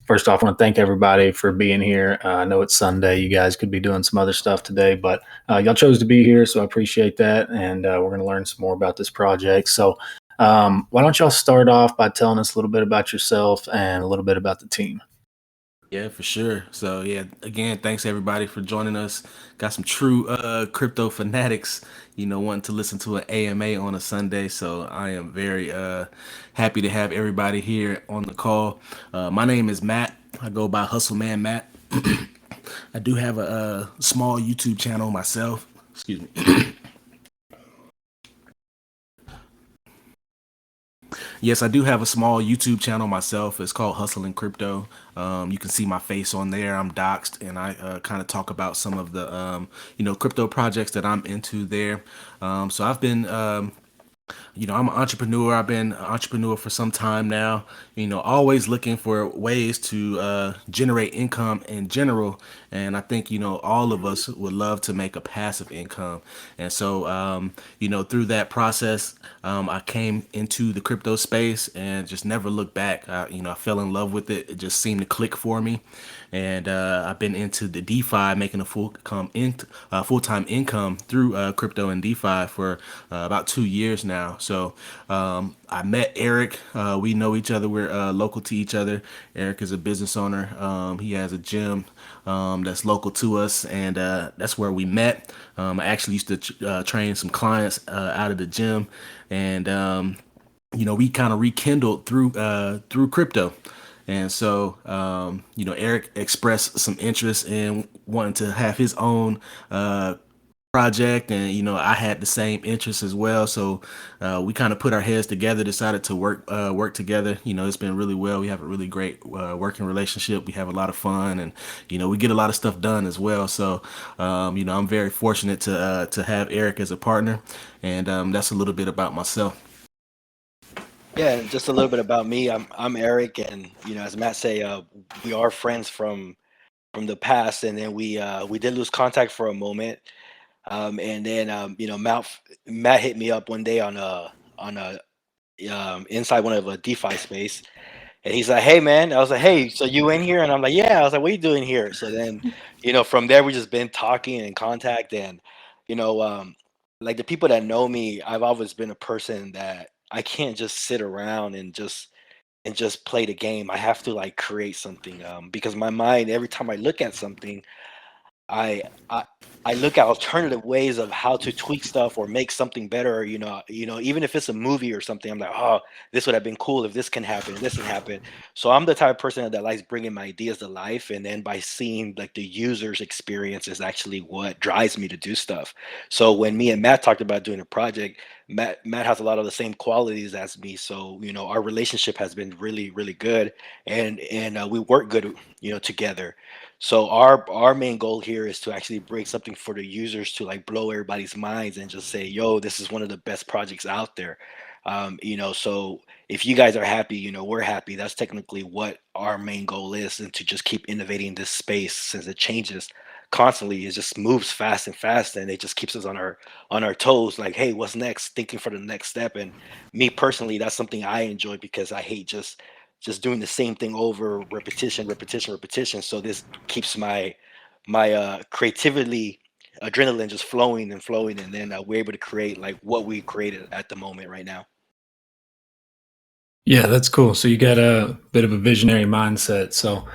first off, I want to thank everybody for being here. I know it's Sunday. You guys could be doing some other stuff today, but y'all chose to be here, so I appreciate that. And we're going to learn some more about this project. So, why don't y'all start off by telling us a little bit about yourself and a little bit about the team? Yeah, for sure. So yeah, again, thanks everybody for joining us. Got some true crypto fanatics, wanting to listen to an AMA on a Sunday. So I am very happy to have everybody here on the call. My name is Matt. I go by Hustle Man Matt. I do have a small YouTube channel myself. Excuse me. Yes, I do have a small YouTube channel myself. It's called Hustling Crypto. You can see my face on there. I'm doxxed, and I kind of talk about some of the crypto projects that I'm into there. So I've been I'm an entrepreneur. I've been an entrepreneur for some time now. Always looking for ways to generate income in general. And I think all of us would love to make a passive income. And so through that process, I came into the crypto space and just never looked back. I fell in love with it. It just seemed to click for me. And I've been into the DeFi, making a full time income through crypto and DeFi for about 2 years now. So I met Eric. We know each other. We're local to each other. Eric is a business owner. He has a gym that's local to us, and that's where we met. I actually used to train some clients out of the gym, and we kind of rekindled through crypto. And so, Eric expressed some interest in wanting to have his own project, and I had the same interest as well. So we kind of put our heads together, decided to work together. It's been really well. We have a really great working relationship. We have a lot of fun, and we get a lot of stuff done as well. So I'm very fortunate to have Eric as a partner, and that's a little bit about myself. Yeah, and just a little bit about me. I'm Eric, and as Matt say, we are friends from the past, and then we did lose contact for a moment, and then Matt hit me up one day on a inside one of a DeFi space, and he's like, "Hey man," I was like, "Hey, so you in here?" And I'm like, "Yeah." I was like, "What are you doing here?" So then, from there we just been talking and in contact, and you know, um, like the people that know me, I've always been a person that I can't just sit around and just play the game. I have to like create something because my mind every time I look at something, I I I look at alternative ways of how to tweak stuff or make something better. Even if it's a movie or something, I'm like, oh, this would have been cool if this can happen, this can happen. So I'm the type of person that likes bringing my ideas to life, and then by seeing like the user's experience is actually what drives me to do stuff. So when me and Matt talked about doing a project, Matt has a lot of the same qualities as me. So our relationship has been really really good, and we work good together. So our main goal here is to actually bring something for the users to like blow everybody's minds and just say, "Yo, this is one of the best projects out there." So if you guys are happy, we're happy. That's technically what our main goal is, and to just keep innovating this space since it changes constantly. It just moves fast and fast, and it just keeps us on our toes. Like, hey, what's next? Thinking for the next step. And me personally, that's something I enjoy because I hate just doing the same thing over repetition repetition repetition. So this keeps my creativity adrenaline just flowing and flowing, and then we're able to create like what we created at the moment right now. Yeah, that's cool. So you got a bit of a visionary mindset. So,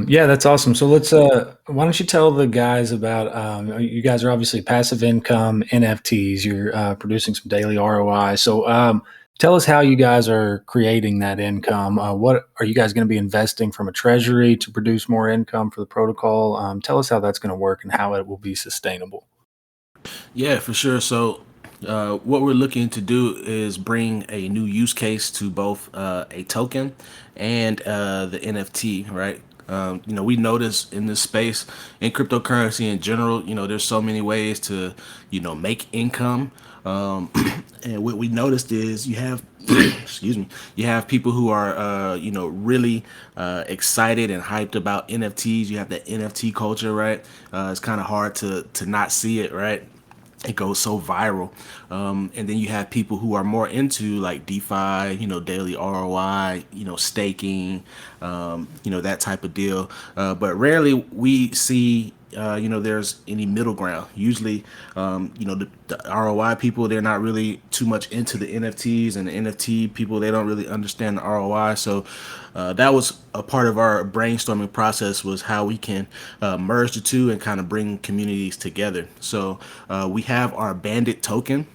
yeah, that's awesome. So let's, why don't you tell the guys about, you guys are obviously passive income NFTs. You're producing some daily ROI. So, tell us how you guys are creating that income. What are you guys going to be investing from a treasury to produce more income for the protocol? Tell us how that's going to work and how it will be sustainable. Yeah, for sure. So, what we're looking to do is bring a new use case to both a token and the NFT, right? We notice in this space, in cryptocurrency in general, there's so many ways to, make income. Um, and what we noticed is you have, excuse me, you have people who are, really excited and hyped about NFTs. You have the NFT culture, right? It's kind of hard to not see it, right? it goes so viral. And then you have people who are more into like DeFi, daily ROI, staking, that type of deal. But rarely we see, there's any middle ground. Usually, the ROI people, they're not really too much into the NFTs, and the NFT people, they don't really understand the ROI. So that was a part of our brainstorming process, was how we can merge the two and kind of bring communities together. So we have our Bandit token,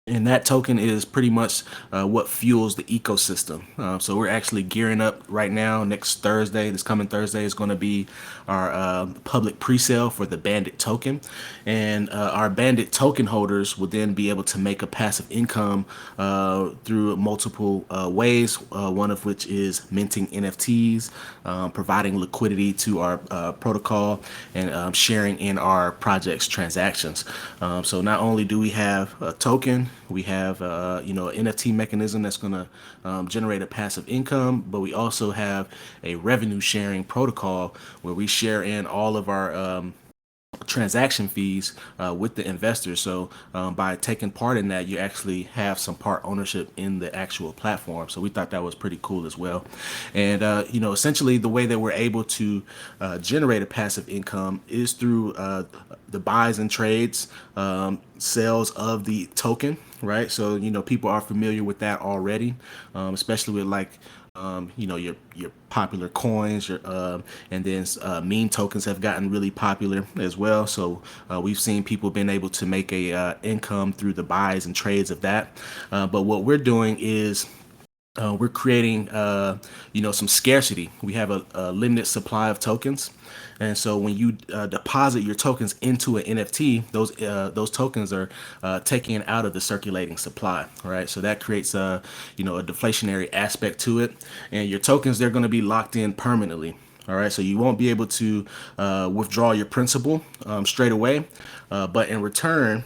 and that token is pretty much what fuels the ecosystem. So we're actually gearing up right now. This coming Thursday, is going to be our public pre-sale for the Bandit token, and our Bandit token holders will then be able to make a passive income through multiple ways. One of which is minting NFTs, providing liquidity to our protocol, and sharing in our project's transactions. So not only do we have a token, we have an NFT mechanism that's going to generate a passive income, but we also have a revenue sharing protocol where we share in all of our transaction fees with the investors. So by taking part in that, you actually have some part ownership in the actual platform. So we thought that was pretty cool as well. And essentially the way that we're able to generate a passive income is through the buys and trades, sales of the token, right? So people are familiar with that already, especially with like your popular coins, and then meme tokens have gotten really popular as well. So we've seen people being able to make a income through the buys and trades of that. But what we're doing is we're creating some scarcity. We have a limited supply of tokens, and so when you deposit your tokens into an NFT, those tokens are taken out of the circulating supply. Right, so that creates a deflationary aspect to it, and your tokens, they're going to be locked in permanently. All right, so you won't be able to withdraw your principal straight away, but in return,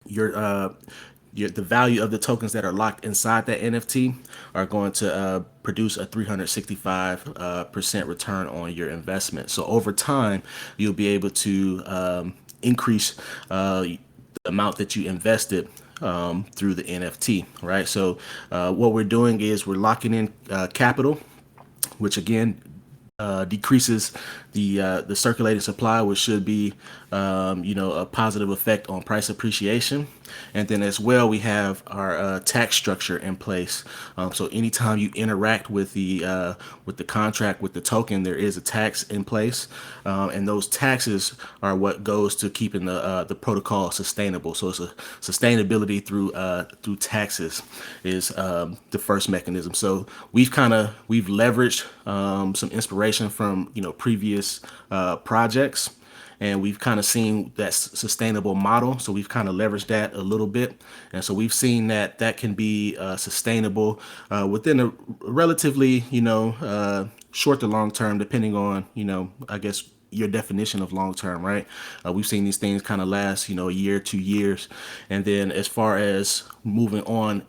the value of the tokens that are locked inside that NFT are going to produce a 365% return on your investment. So over time, you'll be able to increase the amount that you invested through the NFT, right? So what we're doing is we're locking in capital, which again decreases the circulating supply, which should be a positive effect on price appreciation. And then as well, we have our tax structure in place. So anytime you interact with the contract, with the token, there is a tax in place, and those taxes are what goes to keeping the protocol sustainable. So it's a sustainability through taxes is the first mechanism. So we've leveraged some inspiration from previous projects, and we've kind of seen that sustainable model. So we've kind of leveraged that a little bit, and so we've seen that can be sustainable within a relatively short to long term, depending on I guess your definition of long term, right? We've seen these things kind of last a year, 2 years, and then as far as moving on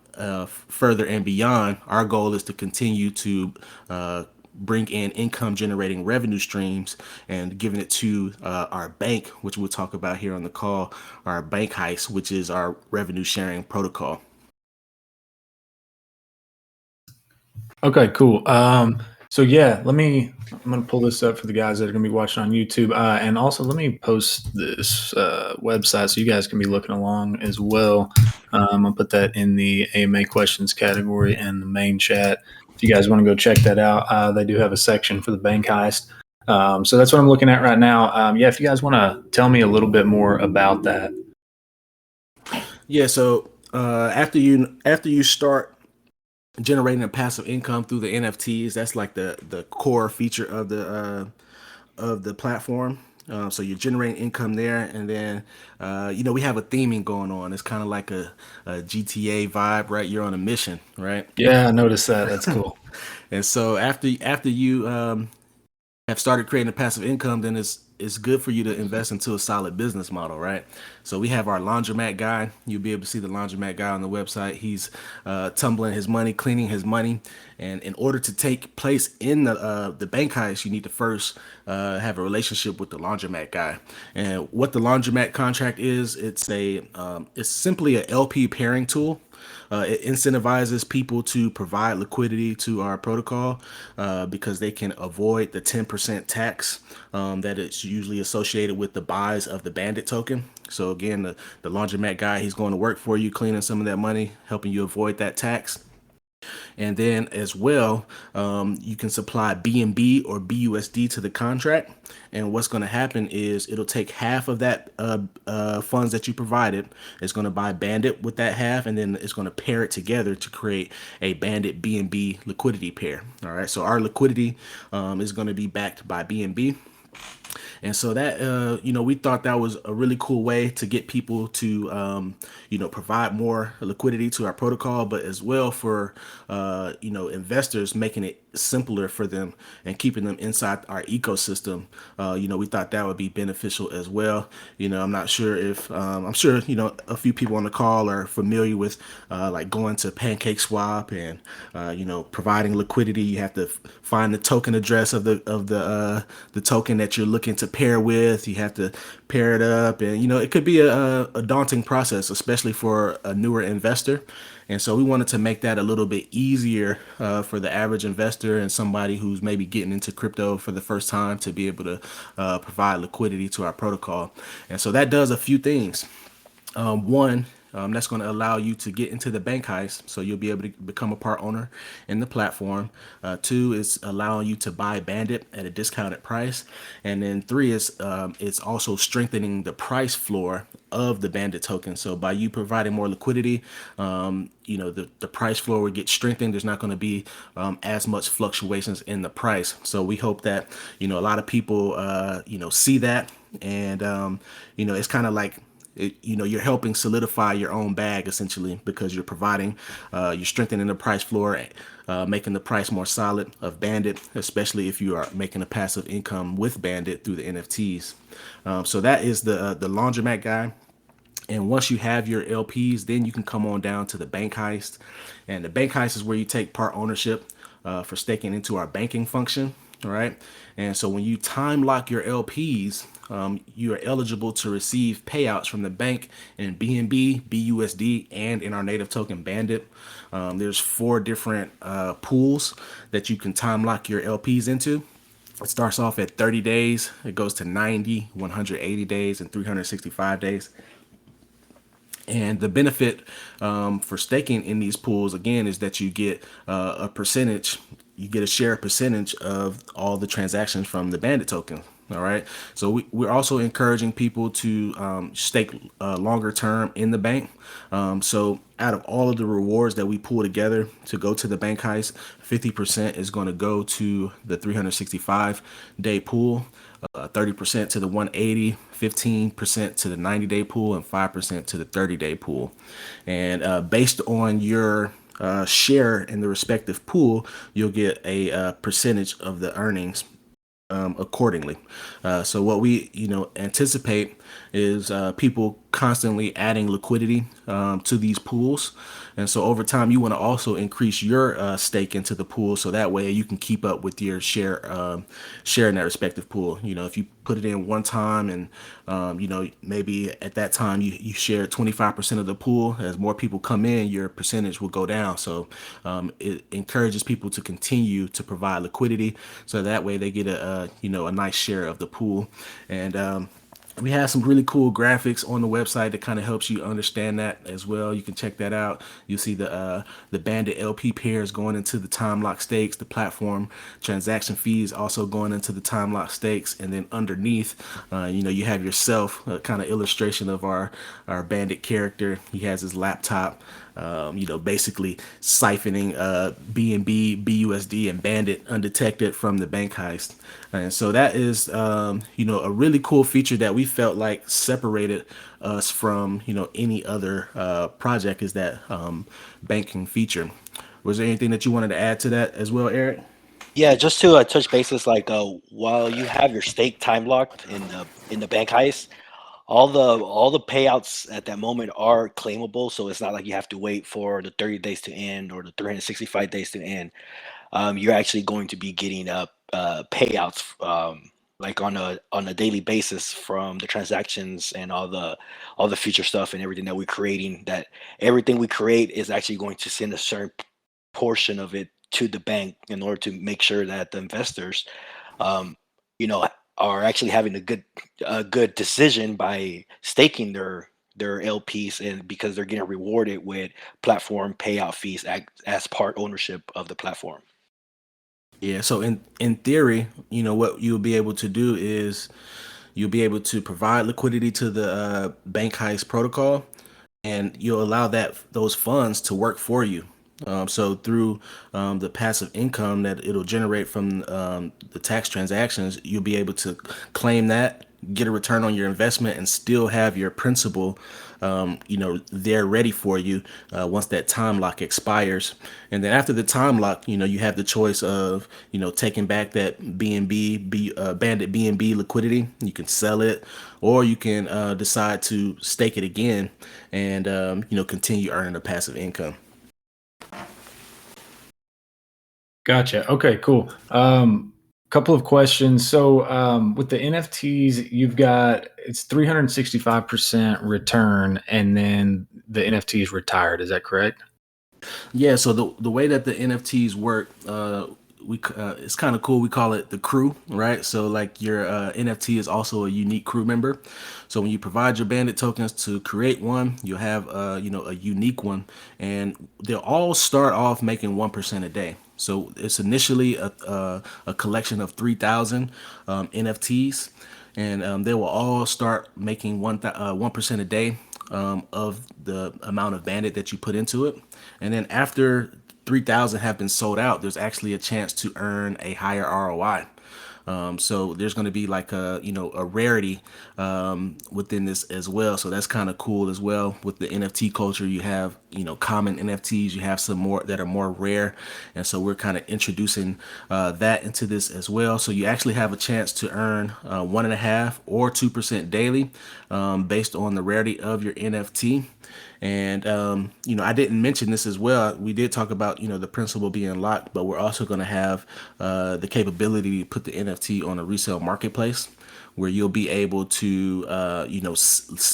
further and beyond, our goal is to continue to bring in income generating revenue streams and giving it to our bank, which we'll talk about here on the call, our bank heist, which is our revenue sharing protocol. Okay, cool. So yeah, I'm gonna pull this up for the guys that are gonna be watching on YouTube, and also let me post this website so you guys can be looking along as well. I'll put that in the AMA questions category and the main chat. If you guys want to go check that out, they do have a section for the bank heist. So that's what I'm looking at right now. Yeah, if you guys want to tell me a little bit more about that. Yeah, so after you start generating a passive income through the NFTs, that's like the core feature of the platform. So you're generating income there, and then we have a theming going on. It's kind of like a GTA vibe, right? You're on a mission, right? Yeah, I noticed that. That's cool. And so after you have started creating a passive income, then it's it's good for you to invest into a solid business model, right? So we have our laundromat guy. You'll be able to see the laundromat guy on the website. He's tumbling his money, cleaning his money, and in order to take place in the bank heist, you need to first have a relationship with the laundromat guy. And what the laundromat contract is, it's simply a LP pairing tool. It incentivizes people to provide liquidity to our protocol because they can avoid the 10% tax that is usually associated with the buys of the Bandit token. So again, the laundromat guy, he's going to work for you, cleaning some of that money, helping you avoid that tax. And then as well, you can supply BNB or BUSD to the contract. And what's going to happen is it'll take half of that funds that you provided. It's going to buy Bandit with that half, and then it's going to pair it together to create a Bandit BNB liquidity pair. All right. So our liquidity is going to be backed by BNB. And so that, we thought that was a really cool way to get people to, provide more liquidity to our protocol, but as well for, investors, making it simpler for them and keeping them inside our ecosystem. We thought that would be beneficial as well. I'm not sure if, I'm sure, a few people on the call are familiar with like going to Pancake Swap and, providing liquidity. You have to find the token address of the token that you're looking to pair with. You have to pair it up, and it could be a daunting process, especially for a newer investor. And so we wanted to make that a little bit easier for the average investor and somebody who's maybe getting into crypto for the first time to be able to provide liquidity to our protocol. And so that does a few things. One, that's going to allow you to get into the bank heist, so you'll be able to become a part owner in the platform. Two is allowing you to buy Bandit at a discounted price, and then three is it's also strengthening the price floor of the Bandit token. So by you providing more liquidity, the price floor will get strengthened. There's not going to be as much fluctuations in the price. So we hope that a lot of people see that, and it's kind of like you're helping solidify your own bag essentially, because you're providing, you're strengthening the price floor, making the price more solid of Bandit, especially if you are making a passive income with Bandit through the NFTs. So that is the laundromat guy. And once you have your LPs, then you can come on down to the bank heist. And the bank heist is where you take part ownership for staking into our banking function. All right. And so when you time lock your LPs, you are eligible to receive payouts from the bank in BNB, BUSD, and in our native token Bandit. There's 4 different pools that you can time lock your LPs into. It starts off at 30 days. It goes to 90, 180 days, and 365 days. And the benefit for staking in these pools, again, is that you get a percentage. You get a share percentage of all the transactions from the Bandit token. All right. So we're also encouraging people to stake longer term in the bank. So out of all of the rewards that we pull together to go to the bank heist, 50% is going to go to the 365-day pool, 30% to the 180, 15% to the 90-day pool, and 5% to the 30-day pool. And based on your share in the respective pool, you'll get a percentage of the earnings accordingly. So what we anticipate is people constantly adding liquidity to these pools. And so over time, you want to also increase your stake into the pool, so that way you can keep up with your share in that respective pool. If you put it in one time and maybe at that time you share 25% of the pool, as more people come in, your percentage will go down. So it encourages people to continue to provide liquidity, so that way they get a nice share of the pool. And we have some really cool graphics on the website that kind of helps you understand that as well. You can check that out. You'll see the Bandit LP pairs going into the time lock stakes, the platform transaction fees also going into the time lock stakes, and then underneath, you have yourself, a kind of illustration of our Bandit character. He has his laptop, basically siphoning BNB, BUSD, and Bandit undetected from the bank heist. And so that is, a really cool feature that we felt like separated us from, any other project, is that banking feature. Was there anything that you wanted to add to that as well, Eric? Yeah, just to touch bases, like while you have your stake time locked in the bank heist, all the payouts at that moment are claimable. So it's not like you have to wait for the 30 days to end or the 365 days to end. You're actually going to be getting payouts like on a daily basis from the transactions and all the future stuff and everything that we're creating. That everything we create is actually going to send a certain portion of it to the bank in order to make sure that the investors, um, you know, are actually having a good decision by staking their LPs, and because they're getting rewarded with platform payout fees as part ownership of the platform. Yeah, so in theory, what you'll be able to do is you'll be able to provide liquidity to the bank heist protocol, and you'll allow those funds to work for you. So through the passive income that it'll generate from the tax transactions, you'll be able to claim that, get a return on your investment, and still have your principal, there ready for you once that time lock expires. And then after the time lock, you have the choice of, taking back that Bandit BNB liquidity. You can sell it, or you can decide to stake it again and, continue earning the passive income. Gotcha. Okay, cool. Couple of questions. So, with the NFTs, you've got it's 365% return, and then the NFT is retired. Is that correct? Yeah, so the way that the NFTs work, it's kind of cool. We call it the crew, right? So like your NFT is also a unique crew member. So when you provide your Bandit tokens to create one, you'll have a unique one, and they'll all start off making 1% a day. So it's initially a collection of 3,000 NFTs, and they will all start making 1% a day of the amount of Bandit that you put into it. And then after 3,000 have been sold out, there's actually a chance to earn a higher ROI. So there's going to be like a rarity within this as well. So that's kind of cool as well. With the NFT culture, you have common NFTs, you have some more that are more rare, and so we're kind of introducing that into this as well. So you actually have a chance to earn 1.5 or 2% daily, based on the rarity of your NFT. And I didn't mention this as well. We did talk about the principal being locked, but we're also going to have the capability to put the NFT on a resale marketplace, where you'll be able to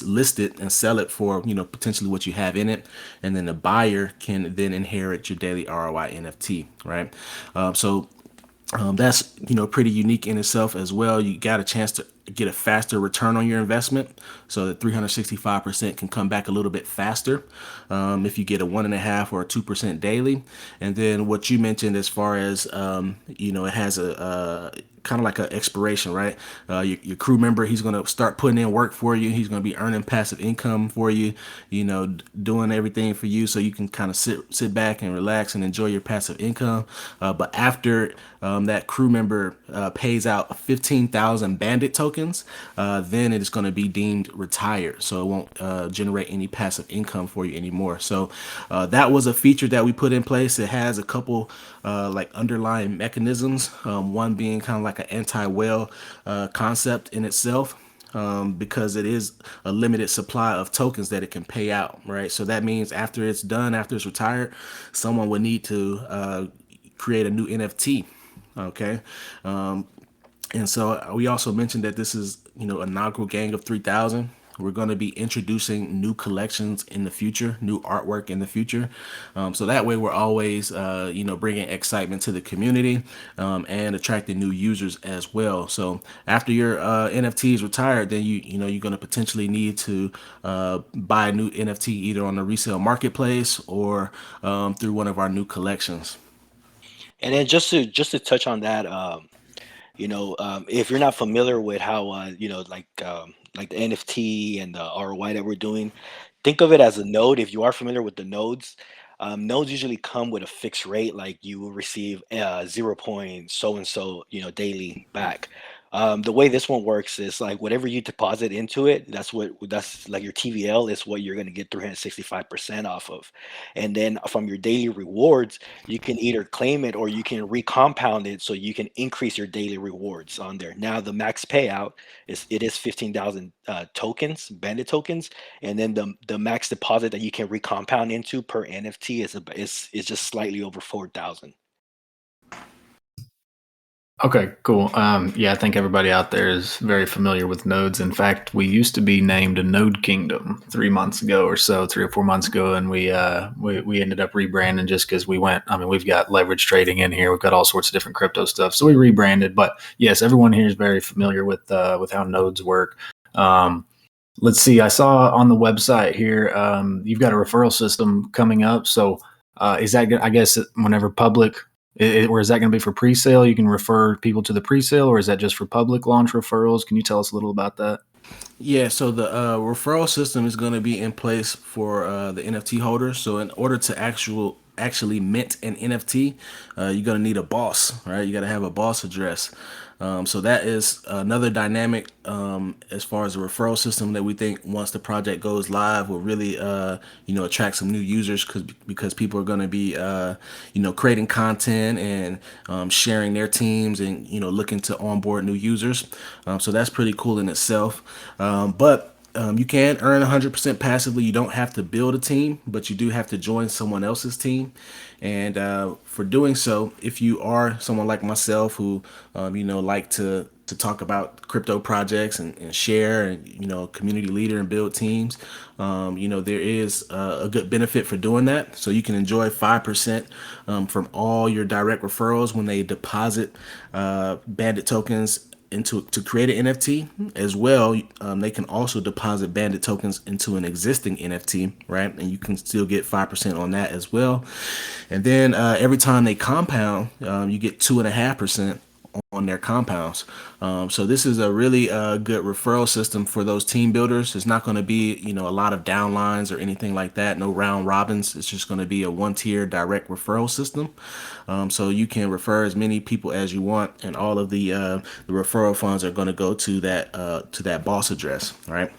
list it and sell it for potentially what you have in it, and then the buyer can then inherit your daily ROI NFT, right? That's pretty unique in itself as well. You got a chance to get a faster return on your investment, so that 365% can come back a little bit faster if you get a 1.5 or 2% daily. And then what you mentioned as far as it has a kind of like an expiration, right? Your crew member, he's going to start putting in work for you. He's going to be earning passive income for you, doing everything for you, so you can kind of sit back and relax and enjoy your passive income. But after that crew member pays out 15,000 Bandit tokens, then it is going to be deemed retired. So it won't generate any passive income for you anymore. So that was a feature that we put in place. It has a couple like underlying mechanisms. One being kind of like an anti-whale concept in itself. Because it is a limited supply of tokens that it can pay out, right? So that means after it's done, after it's retired, someone would need to create a new NFT. Okay. And so we also mentioned that this is, inaugural gang of 3,000. We're going to be introducing new collections in the future, new artwork in the future. So that way we're always, bringing excitement to the community, and attracting new users as well. So after your NFT is retired, then you're going to potentially need to buy a new NFT either on the resale marketplace or through one of our new collections. And then just to touch on that, if you're not familiar with how like the NFT and the ROI that we're doing, think of it as a node. If you are familiar with the nodes, nodes usually come with a fixed rate, like you will receive 0 point so and so daily back. The way this one works is like whatever you deposit into it, that's like your TVL is what you're going to get 365% off of. And then from your daily rewards, you can either claim it or you can recompound it so you can increase your daily rewards on there. Now the max payout is 15,000 tokens, bandit tokens, and then the max deposit that you can recompound into per NFT is just slightly over 4,000. Okay, cool. Yeah, I think everybody out there is very familiar with nodes. In fact, we used to be named a node kingdom 3 months ago or so, 3 or 4 months ago, and we ended up rebranding just because we went. I mean, we've got leverage trading in here, we've got all sorts of different crypto stuff, so we rebranded. But yes, everyone here is very familiar with how nodes work. Um, let's see. I saw on the website here you've got a referral system coming up. So is that I guess whenever public or is that going to be for pre-sale? You can refer people to the pre-sale, or is that just for public launch referrals? Can you tell us a little about that? Yeah, so the referral system is going to be in place for the NFT holders. So in order to actually mint an NFT, you're going to need a boss, right? You got to have a boss address. So that is another dynamic as far as the referral system that we think once the project goes live will really attract some new users because people are going to be creating content and sharing their teams and looking to onboard new users. So that's pretty cool in itself. But you can earn 100% passively. You don't have to build a team, but you do have to join someone else's team. And for doing so, if you are someone like myself who, like to talk about crypto projects and share and, community leader and build teams, there is a good benefit for doing that. So you can enjoy 5% from all your direct referrals when they deposit Bandit tokens to create an NFT as well. They can also deposit Bandit tokens into an existing NFT, right? And you can still get 5% on that as well. And then every time they compound, you get 2.5% on their compounds. So this is a really good referral system for those team builders. It's not going to be, a lot of downlines or anything like that. No round robins. It's just going to be a one-tier direct referral system. So you can refer as many people as you want, and all of the referral funds are going to go to that boss address, right?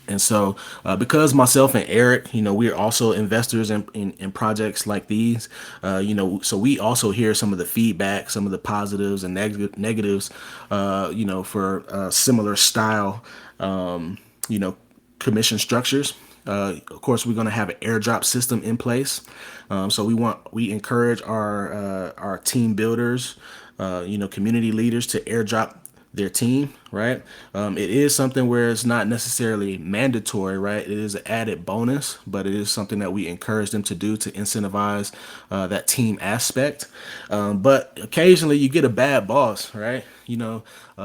And so, because myself and Eric, we are also investors in projects like these, so we also hear some of the feedback, some of the positives and negatives, for similar style, commission structures. Of course, we're going to have an airdrop system in place. So we encourage our team builders, community leaders to airdrop their team, right? It is something where it's not necessarily mandatory, right? It is an added bonus, but it is something that we encourage them to do to incentivize that team aspect. But occasionally you get a bad boss, right?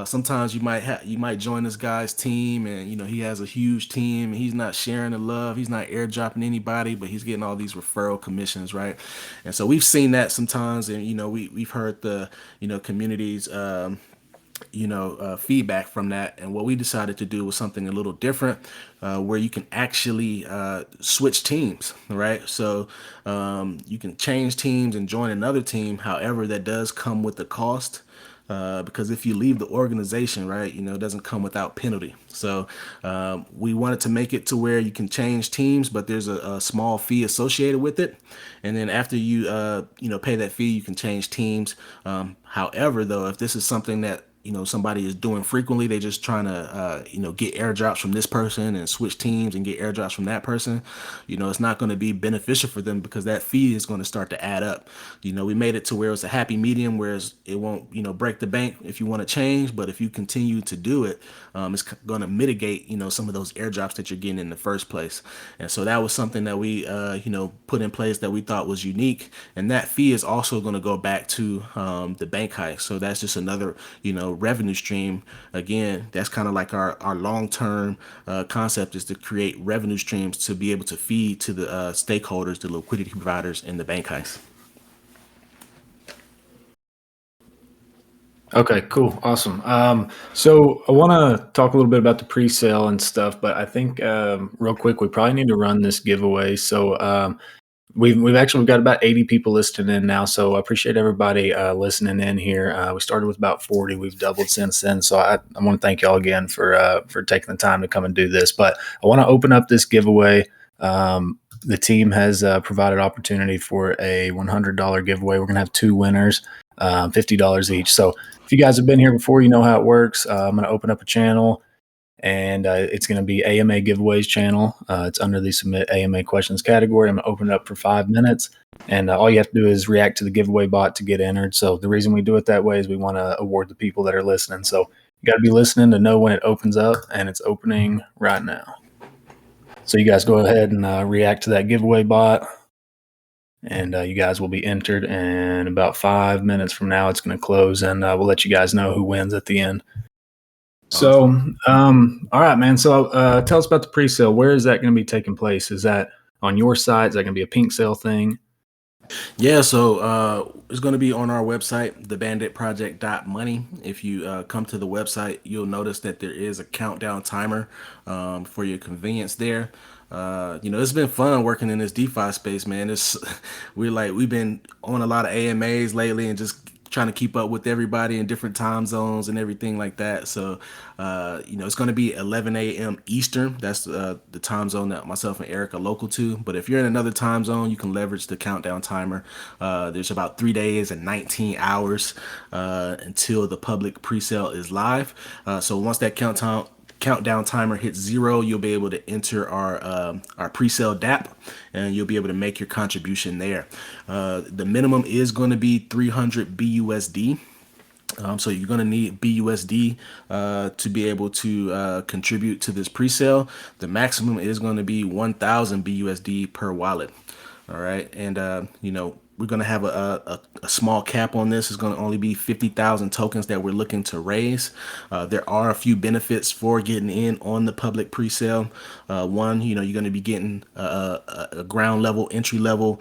Sometimes you might join this guy's team, and he has a huge team, and he's not sharing the love, he's not airdropping anybody, but he's getting all these referral commissions, right? And so we've seen that sometimes, and we've heard the communities feedback from that. And what we decided to do was something a little different, where you can actually switch teams, right? So you can change teams and join another team. However, that does come with the cost. Because if you leave the organization, right, it doesn't come without penalty. So we wanted to make it to where you can change teams, but there's a small fee associated with it. And then after you pay that fee, you can change teams. However, though, if this is something that somebody is doing frequently, they just trying to get airdrops from this person and switch teams and get airdrops from that person, it's not going to be beneficial for them, because that fee is going to start to add up. We made it to where it's a happy medium, whereas it won't break the bank if you want to change, but if you continue to do it, it's going to mitigate some of those airdrops that you're getting in the first place. And so that was something that we put in place that we thought was unique, and that fee is also going to go back to the bank hike. So that's just another revenue stream. Again, that's kind of like our long-term concept, is to create revenue streams to be able to feed to the stakeholders, the liquidity providers, and the bank hikes. Okay, cool. Awesome. So I want to talk a little bit about the pre-sale and stuff, but I think real quick, we probably need to run this giveaway. So we've actually got about 80 people listening in now, so I appreciate everybody listening in here. We started with about 40. We've doubled since then, so I want to thank y'all again for taking the time to come and do this. But I want to open up this giveaway. The team has provided opportunity for a $100 giveaway. We're gonna have two winners, $50 each. So if you guys have been here before, you know how it works. I'm gonna open up a channel, and it's going to be AMA giveaways channel. It's under the submit AMA questions category. I'm going to open it up for 5 minutes, and all you have to do is react to the giveaway bot to get entered. So the reason we do it that way is we want to award the people that are listening. So you got to be listening to know when it opens up, and it's opening right now. So you guys go ahead and react to that giveaway bot, and you guys will be entered. And about 5 minutes from now, it's going to close, and we'll let you guys know who wins at the end. So, all right, man. So, tell us about the pre-sale. Where is that going to be taking place? Is that on your site? Is that going to be a pink sale thing? Yeah, so it's going to be on our website, thebanditproject.money. If you come to the website, you'll notice that there is a countdown timer for your convenience there. It's been fun working in this DeFi space, man. We've been on a lot of AMAs lately and just trying to keep up with everybody in different time zones and everything like that. So, it's going to be 11 a.m. Eastern. That's the time zone that myself and Eric are local to. But if you're in another time zone, you can leverage the countdown timer. There's about 3 days and 19 hours until the public pre-sale is live. So once that countdown timer hits 0, you'll be able to enter our pre-sale DApp, and you'll be able to make your contribution there. The minimum is going to be 300 BUSD. So you're going to need BUSD to be able to contribute to this pre-sale. The maximum is going to be 1,000 BUSD per wallet. All right, and we're going to have a small cap on this. It's going to only be 50,000 tokens that we're looking to raise. There are a few benefits for getting in on the public pre-sale. One, you're going to be getting a ground level, entry level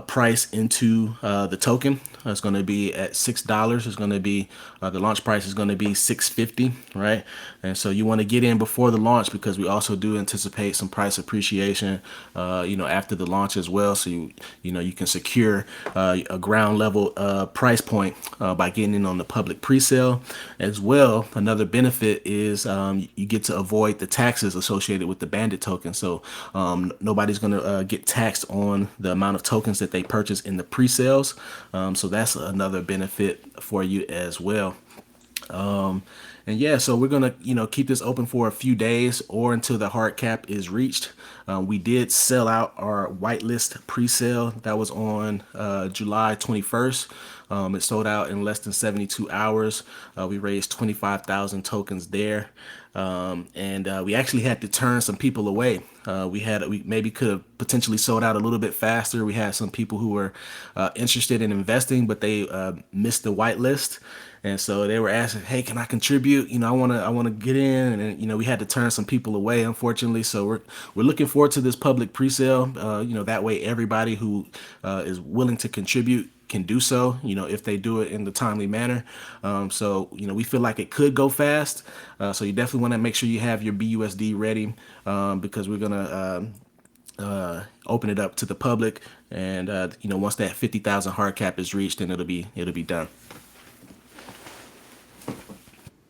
price into the token. It's going to be at $6. It's going to be the launch price is going to be $6.50, right? And so you want to get in before the launch, because we also do anticipate some price appreciation, after the launch as well. So you can secure a ground level price point by getting in on the public pre-sale as well. Another benefit is you get to avoid the taxes associated with the Bandit token. So nobody's going to get taxed on the amount of tokens that they purchase in the pre-sales. So that's another benefit for you as well. And yeah, so we're gonna keep this open for a few days or until the hard cap is reached. We did sell out our whitelist pre-sale that was on July 21st. It sold out in less than 72 hours. We raised 25,000 tokens there. And we actually had to turn some people away. We maybe could have potentially sold out a little bit faster. We had some people who were interested in investing, but they missed the whitelist. And so they were asking, "Hey, can I contribute? I want to get in." And we had to turn some people away, unfortunately. So we're looking forward to this public pre-sale. That way everybody who is willing to contribute can do so, if they do it in the timely manner. So we feel like it could go fast. So you definitely want to make sure you have your BUSD ready, because we're gonna open it up to the public. And once that 50,000 hard cap is reached, then it'll be done.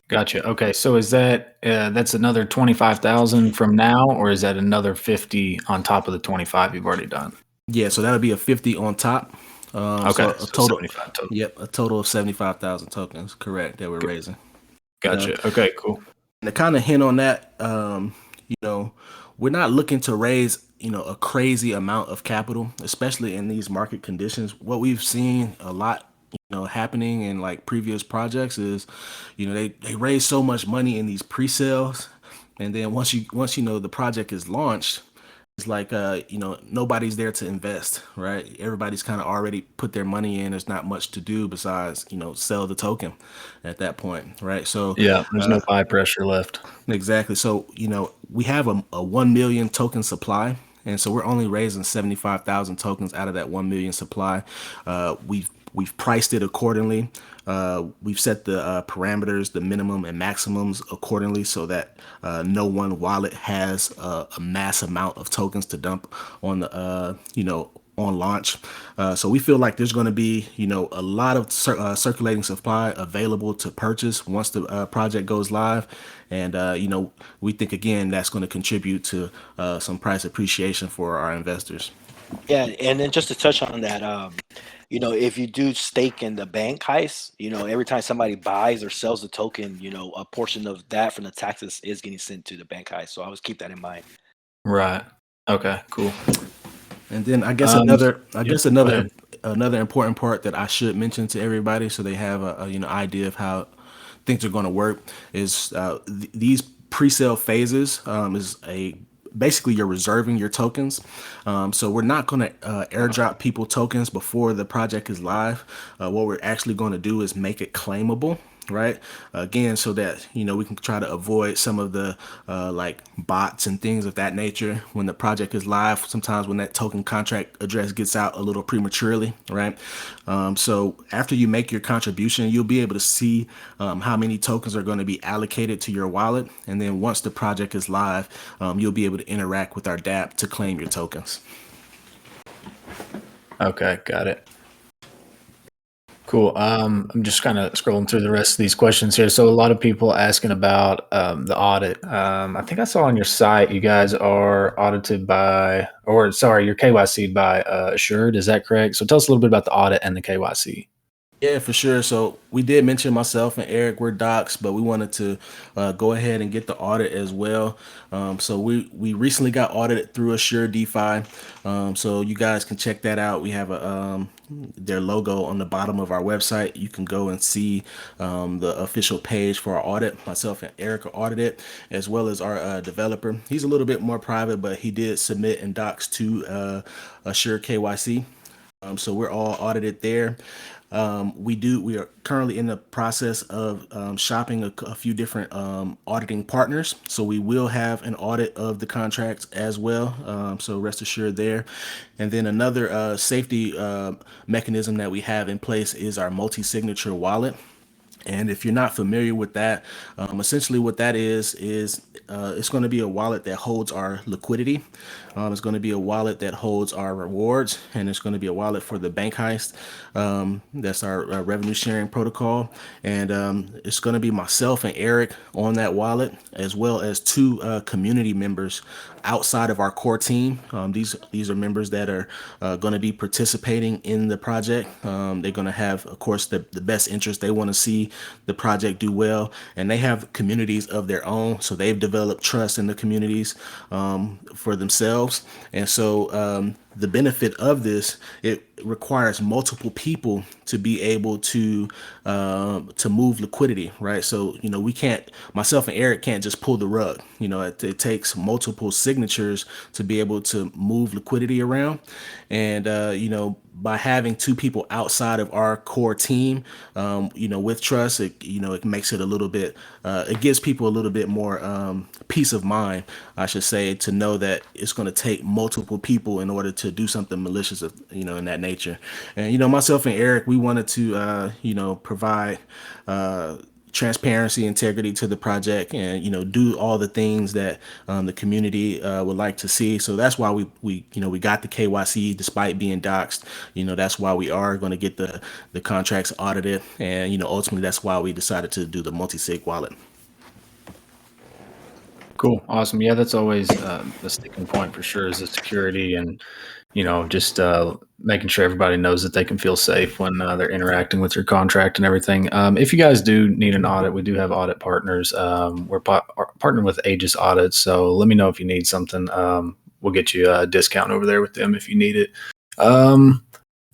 Gotcha. Okay, so is that's another 25,000 from now, or is that another 50 on top of the 25 you've already done? Yeah, so that'll be a 50 on top. Okay, so a so total, 75 total. Yep, a total of 75,000 tokens, correct, that we're raising. Gotcha. Okay, cool. And to kind of hint on that, we're not looking to raise, a crazy amount of capital, especially in these market conditions. What we've seen a lot, happening in like previous projects is, they raise so much money in these pre-sales, and then once the project is launched, it's like nobody's there to invest, right? Everybody's kind of already put their money in. There's not much to do besides sell the token at that point, right? So Yeah, there's no buy pressure left. exactly. So we have a 1 million token supply. And so we're only raising 75,000 tokens out of that 1 million supply. We've priced it accordingly. We've set the parameters, the minimum and maximums accordingly, so that no one wallet has a mass amount of tokens to dump on the on launch. So we feel like there's going to be, a lot of circulating supply available to purchase once the project goes live. And, we think, again, that's going to contribute to some price appreciation for our investors. Yeah, and then just to touch on that, if you do stake in the bank heist, every time somebody buys or sells the token, a portion of that from the taxes is getting sent to the bank heist. So I always keep that in mind. Right. Okay, cool. And then I guess Um, another, yeah, go ahead. another important part that I should mention to everybody, so they have a idea of how things are going to work, is these pre-sale phases is a basically you're reserving your tokens. So we're not going to airdrop people tokens before the project is live. What we're actually going to do is make it claimable, right? Again, so that we can try to avoid some of the like bots and things of that nature when the project is live. Sometimes when that token contract address gets out a little prematurely, right? So after you make your contribution, you'll be able to see how many tokens are going to be allocated to your wallet, and then once the project is live, you'll be able to interact with our DApp to claim your tokens. Okay, got it. Cool. I'm just kind of scrolling through the rest of these questions here. So a lot of people asking about the audit. I think I saw on your site you guys are audited by, or sorry, you're KYC'd by Assured. Is that correct? So tell us a little bit about the audit and the KYC. Yeah, for sure. So we did mention myself and Eric, we're docs, but we wanted to go ahead and get the audit as well. So we recently got audited through Assure DeFi. So you guys can check that out. We have their logo on the bottom of our website. You can go and see the official page for our audit. Myself and Eric are audited, as well as our developer. He's a little bit more private, but he did submit and docs to Assure KYC. So we're all audited there. We are currently in the process of shopping a few different auditing partners. So we will have an audit of the contracts as well. So rest assured there. And then another safety mechanism that we have in place is our multi-signature wallet. And if you're not familiar with that, essentially what that is it's going to be a wallet that holds our liquidity. It's going to be a wallet that holds our rewards, and it's going to be a wallet for the bank heist. That's our revenue sharing protocol, and it's going to be myself and Eric on that wallet, as well as two community members outside of our core team. These are members that are going to be participating in the project. They're going to have, of course, the best interest. They want to see the project do well, and they have communities of their own. So they've developed trust in the communities for themselves, and so the benefit of this, it requires multiple people to be able to move liquidity, right? So we can't, myself and Eric can't just pull the rug. It takes multiple signatures to be able to move liquidity around, and by having two people outside of our core team, with trust, it makes it a little bit, it gives people a little bit more peace of mind, I should say, to know that it's going to take multiple people in order to do something malicious, in that nature. And myself and Eric, we wanted to, provide transparency, integrity to the project, and do all the things that the community would like to see. So that's why we got the KYC despite being doxxed. That's why we are going to get the contracts audited, and ultimately that's why we decided to do the multi-sig wallet. Cool. Awesome. Yeah, that's always the sticking point for sure, is the security and, just making sure everybody knows that they can feel safe when they're interacting with your contract and everything. If you guys do need an audit, we do have audit partners. We're partnered with Aegis Audits, so let me know if you need something. We'll get you a discount over there with them if you need it.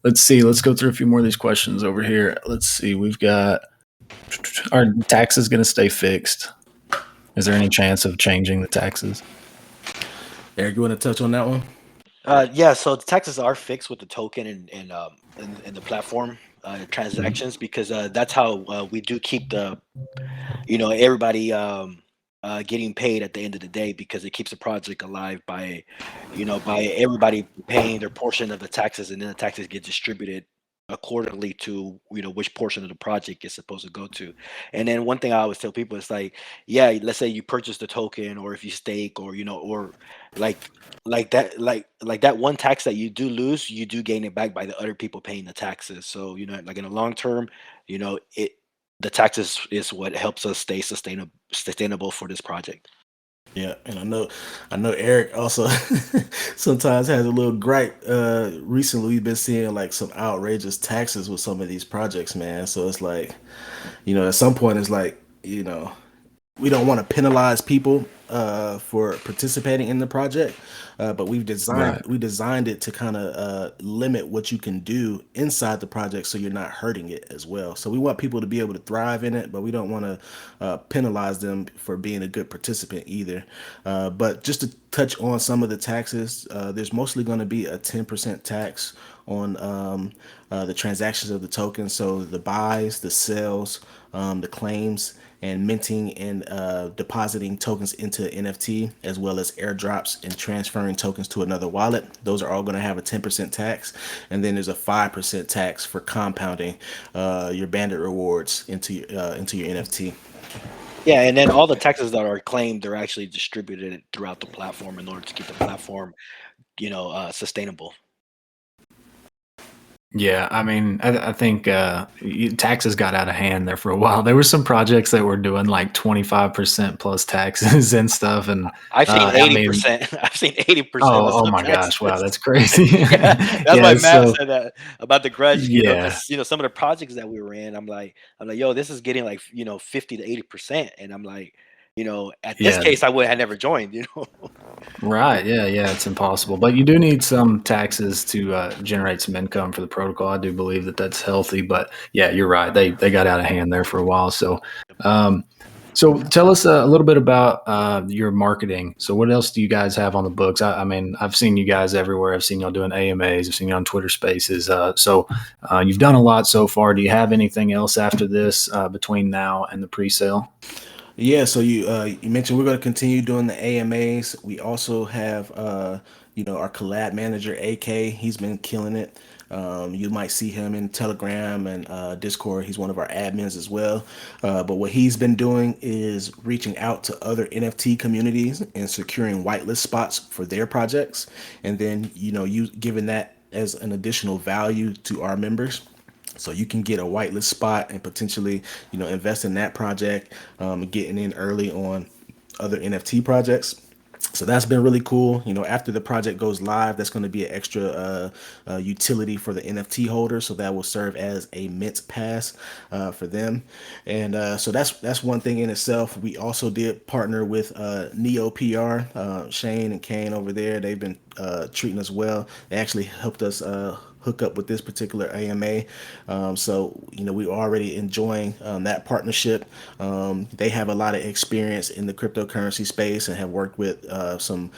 Let's see. Let's go through a few more of these questions over here. Let's see. We've got, are taxes going to stay fixed? Is there any chance of changing the taxes? Eric, you want to touch on that one? Yeah, so the taxes are fixed with the token and the platform transactions, because that's how we do keep the everybody getting paid at the end of the day, because it keeps the project alive by by everybody paying their portion of the taxes, and then the taxes get distributed accordingly to which portion of the project it's supposed to go to. And then one thing I always tell people is like, yeah, let's say you purchase the token, or if you stake, or or like like that one tax that you do lose, you do gain it back by the other people paying the taxes. So like in the long term, it the taxes is what helps us stay sustainable for this project. Yeah, and I know Eric also sometimes has a little gripe. Recently we've been seeing like some outrageous taxes with some of these projects, man. So it's like, at some point it's like, we don't want to penalize people for participating in the project, but Right. we designed it to kind of limit what you can do inside the project, so you're not hurting it as well. So we want people to be able to thrive in it, but we don't want to penalize them for being a good participant either. But just to touch on some of the taxes, there's mostly going to be a 10% tax on the transactions of the token. So the buys, the sales, the claims, and minting and depositing tokens into NFT, as well as airdrops and transferring tokens to another wallet. Those are all going to have a 10% tax. And then there's a 5% tax for compounding your Bandit rewards into your NFT. Yeah, and then all the taxes that are claimed, they're actually distributed throughout the platform in order to keep the platform, sustainable. Yeah, I mean, I think taxes got out of hand there for a while. There were some projects that were doing like 25% plus taxes and stuff, and I've seen I mean, 80%. I've seen 80% of oh some my gosh, wow, taxes. that's crazy. Yeah, that's why Yeah, Matt so said that about the grudge, yeah, because some of the projects that we were in, I'm like, yo, this is getting like 50 to 80%, and I'm like, at this yeah, case, I would have never joined. right, yeah, it's impossible. But you do need some taxes to generate some income for the protocol. I do believe that that's healthy, but yeah, you're right. They got out of hand there for a while. So, um, so tell us a little bit about your marketing. So what else do you guys have on the books? I mean, I've seen you guys everywhere. I've seen y'all doing AMAs. I've seen you on Twitter Spaces. So you've done a lot so far. Do you have anything else after this between now and the pre-sale? Yeah, so you mentioned we're going to continue doing the AMAs. We also have our collab manager AK. He's been killing it. You might see him in Telegram and Discord. He's one of our admins as well. But what he's been doing is reaching out to other NFT communities and securing whitelist spots for their projects, and then you giving that as an additional value to our members, so you can get a whitelist spot and potentially invest in that project, getting in early on other NFT projects. So that's been really cool. After the project goes live, that's going to be an extra utility for the NFT holder, so that will serve as a mint pass for them. And so that's one thing in itself. We also did partner with Neo PR, Shane and Kane over there. They've been treating us well. They actually helped us hook up with this particular AMA. So, we're already enjoying that partnership. They have a lot of experience in the cryptocurrency space and have worked with some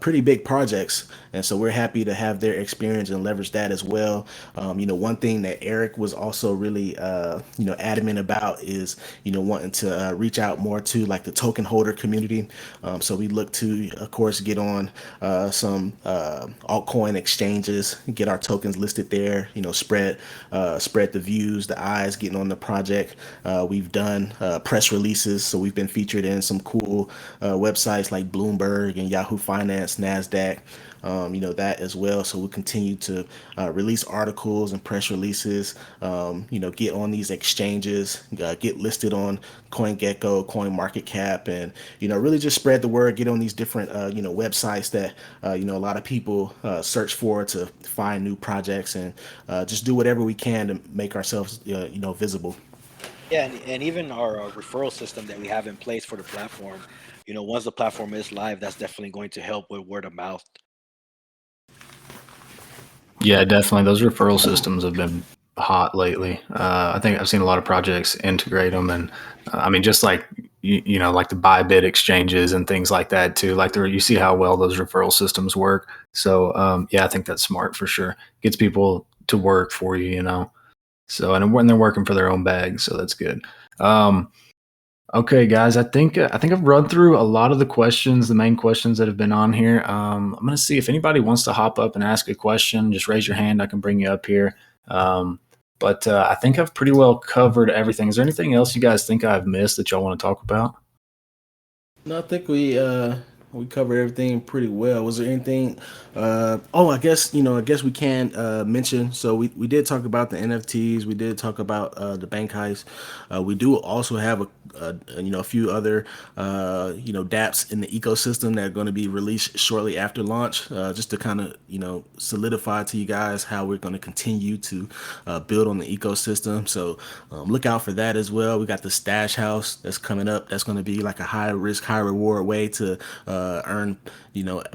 pretty big projects. And so we're happy to have their experience and leverage that as well. One thing that Eric was also really, adamant about is, wanting to reach out more to like the token holder community. So we look to, of course, get on some altcoin exchanges, get our tokens listed there, spread the views, the eyes, getting on the project. We've done press releases, so we've been featured in some cool websites like Bloomberg and Yahoo Finance, NASDAQ, that as well. So we'll continue to release articles and press releases, get on these exchanges, get listed on CoinGecko, CoinMarketCap, and, really just spread the word, get on these different, websites that, a lot of people search for to find new projects, and just do whatever we can to make ourselves, visible. Yeah, and even our referral system that we have in place for the platform, once the platform is live, that's definitely going to help with word of mouth. Yeah, definitely. Those referral systems have been hot lately. I think I've seen a lot of projects integrate them, and I mean, just like like the Bybit exchanges and things like that too. Like you see how well those referral systems work. So yeah, I think that's smart for sure. Gets people to work for you, So and when they're working for their own bag, so that's good. Um, Okay, guys, I think I've run through a lot of the questions, the main questions that have been on here. I'm gonna see if anybody wants to hop up and ask a question. Just raise your hand. I can bring you up here. But I think I've pretty well covered everything. Is there anything else you guys think I've missed that y'all want to talk about? No, I think we covered everything pretty well. Was there anything? Oh, I guess we can mention. So we did talk about the NFTs. We did talk about the bank heist. We do also have a few other DApps in the ecosystem that are going to be released shortly after launch. Just to kind of solidify to you guys how we're going to continue to build on the ecosystem. So look out for that as well. We got the Stash House that's coming up. That's going to be like a high risk, high reward way to earn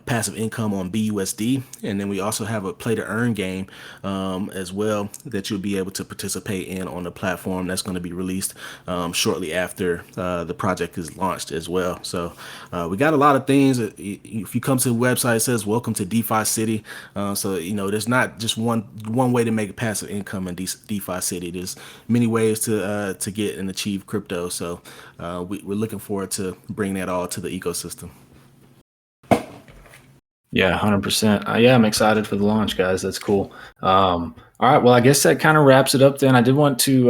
passive income on BUSD. And then we also have a play to earn game as well that you'll be able to participate in on the platform that's going to be released shortly after the project is launched as well. So we got a lot of things. If you come to the website, it says welcome to DeFi City. So there's not just one way to make passive income in DeFi City. There's many ways to get and achieve crypto. So we're looking forward to bringing that all to the ecosystem. Yeah, 100%. Yeah, I'm excited for the launch, guys. That's cool. All right. Well, I guess that kind of wraps it up then. I did want to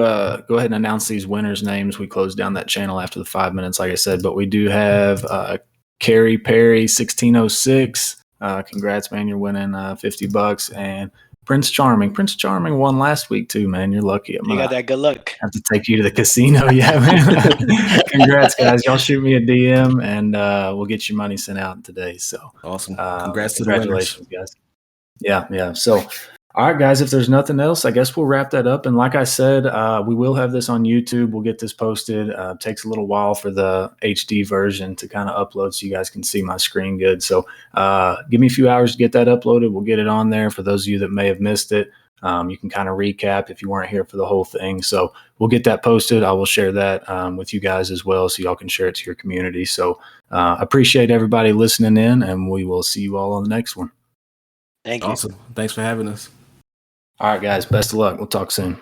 go ahead and announce these winners' names. We closed down that channel after the 5 minutes, like I said, but we do have Carrie Perry 1606. Congrats, man. You're winning $50. And Prince Charming. Prince Charming won last week too, man. You're lucky. You got that good luck. Have to take you to the casino. Yeah, man. Congrats, guys. Y'all shoot me a DM and we'll get your money sent out today. So awesome. Congrats to the winners. Guys. Yeah. So, all right, guys, if there's nothing else, I guess we'll wrap that up. And like I said, we will have this on YouTube. We'll get this posted. Takes a little while for the HD version to kind of upload so you guys can see my screen good. So give me a few hours to get that uploaded. We'll get it on there. For those of you that may have missed it, you can kind of recap if you weren't here for the whole thing. So we'll get that posted. I will share that with you guys as well so y'all can share it to your community. So appreciate everybody listening in, and we will see you all on the next one. Thank you. Awesome. Thanks for having us. All right, guys. Best of luck. We'll talk soon.